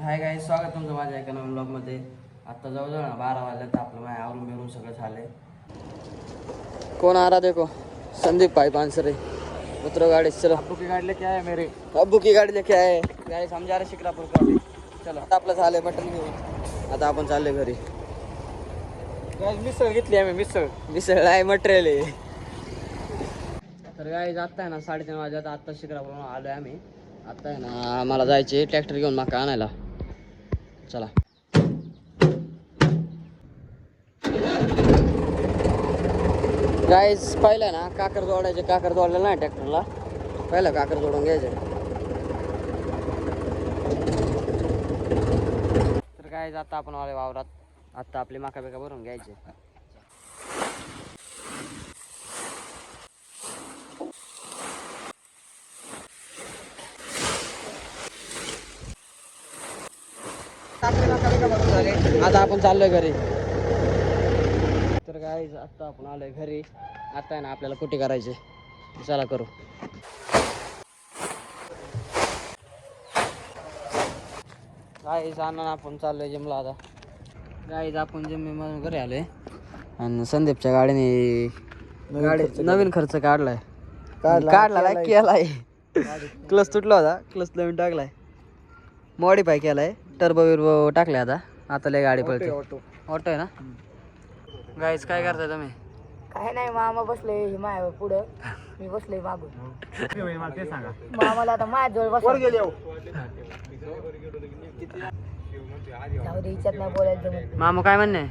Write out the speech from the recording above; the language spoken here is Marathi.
हाय गाईज, स्वागत तुमचं माझ्या एका नवीन ब्लॉगमध्ये. आत्ता जवळजवळ 12 वाजले तर आपलं माझ्या आवरून बिरून सगळं झालंय. कौन आ रहा देखो, संदीप भाई पानसरे. उतरो गाड़ी चलो. अब्बू की गाड़ी लेके आए मेरे. अब्बू की गाड़ी लेके आए गाईज, हम जा रहे शिक्रापूर को अभी. चलो आता आपलं झालंय मटण घेऊन. आता आपण चाललोय घरी. गाईज मिसळ घेतली आम्ही. मिसळ आहे मटेरियल आहे. तर गाईज आत्ता आहे ना 3:30 वाजता. आत्ता शिक्रापूरवरून आलोय आम्ही. आता आहे ना मला जायचे ट्रॅक्टर घेऊन मका आणायला. चला. गाईज पहिलं ना काकर जोडायचे. काकर जोडलेलं नाही ट्रॅक्टरला. पहिलं काकर जोडून घ्यायचे. तर गाईज आता आपण आले वावरात. आता आपली मका बिका भरून घ्यायचे. आता आपण चाललोय घरी. तर गाईज आता आपण आलोय घरी. आता आहे ना आपल्याला कुठे करायचे. चला करू. गाईज अण्णा आपण चाललोय जिमला आता. गाईज आपण जिम घरी आलोय. आणि संदीपच्या गाडीने नवीन खर्च काढलाय. केलाय. क्लच तुटला होता. क्लच नवीन टाकलाय. मॉडीफाय केलाय. टर्बो विर्बो टाकलाय. आता लय गाडी पळते. ऑटो आहे ना. गाईज काय करताय तुम्ही? काय नाही, मामा बसले माया पुढं, मी बसले मागून. मामाला आता माझ्याजवळ बस. जाऊ दे, इच्छात नाही बोलायचं. मामा काय म्हणणे?